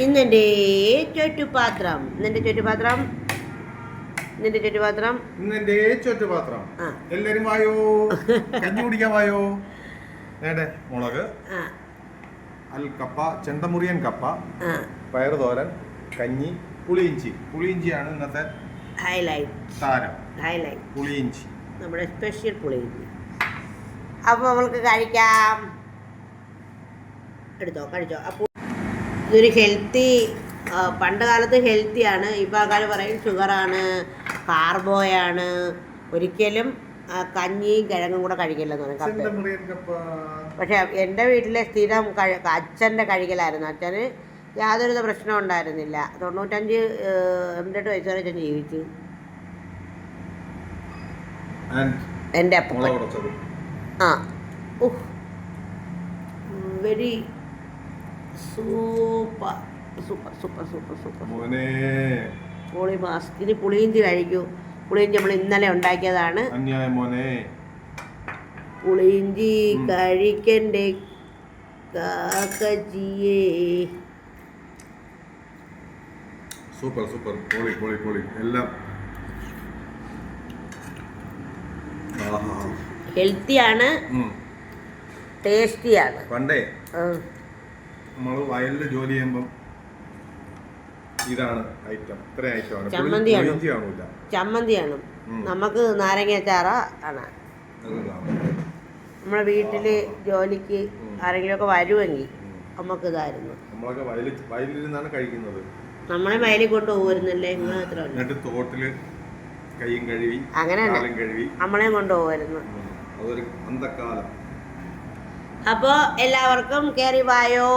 ഇന്നെൻ്റെ ചുറ്റുപാത്രം എല്ലാരും വായോ, കഞ്ഞി കുടിക്കാൻ വായോ. മുളക്, അൽക്കപ്പ, ചെണ്ടമുറിയൻ കപ്പ, പയറുതോരൻ, കഞ്ഞി, പുളിയിഞ്ചിയാണ് ഇന്നത്തെ താരം. പുളിയിഞ്ചി, നമ്മുടെ സ്പെഷ്യൽ പുളിയിഞ്ചി. അപ്പോൾ നമ്മൾക്ക് കഴിക്കാം. കഴിച്ചോ. അപ്പോൾ ഇതൊരു ഹെൽത്തി, പണ്ട് കാലത്ത് ഹെൽത്തിയാണ്. ഇപ്പോൾ ആൾക്കാർ പറയും ഷുഗറാണ്, കാർബോയാണ്. ഒരിക്കലും കഞ്ഞിയും കിഴങ്ങും കൂടെ കഴിക്കില്ലെന്ന് പറയും. പക്ഷേ എൻ്റെ വീട്ടിലെ സ്ഥിരം അച്ഛൻ്റെ കഴിക്കലായിരുന്നു. അച്ഛന് യാതൊരു പ്രശ്നവും ഉണ്ടായിരുന്നില്ല. 98 വയസ്സ് വരെ അച്ഛൻ ജീവിച്ചു. എൻ്റെ അപ്പം വെരി സൂപ്പർ. പൊളി മാസ്. ഇനി പുളിയിഞ്ചി കഴിക്കൂ. പുളിയിഞ്ചി നമ്മൾ ഇന്നലെ ഉണ്ടാക്കിയതാണ്. പുളിയിഞ്ചി കഴിക്കണ്ടേ കാക്കജിയേ. സൂപ്പർ പൊളി എല്ലാം ഹെൽത്തിയാണ്, ടേസ്റ്റിയാണ്. പണ്ടേ നമ്മൾ വയലിൽ ജോലി ചെയ്യുമ്പം ഇതാണ് ഐറ്റം. ചമ്മന്തിയാണ്. നമുക്ക് നാരങ്ങാച്ചാറ ആണ്. നമ്മളെ വീട്ടില് ജോലിക്ക് ആരെങ്കിലുമൊക്കെ വരുമെങ്കിൽ നമുക്ക് ഇതായിരുന്നു. വയലിരുന്നാണ് കഴിക്കുന്നത്. നമ്മളെ വയലിൽ കൊണ്ട് പോകുമായിരുന്നല്ലേ. തോട്ടില് കൈയും കഴുകി അങ്ങനെ നമ്മളെയും കൊണ്ടുപോകുമായിരുന്നു. അതൊരു അന്തക്കാലം. അപ്പോൾ എല്ലാവർക്കും കേറി വായോ.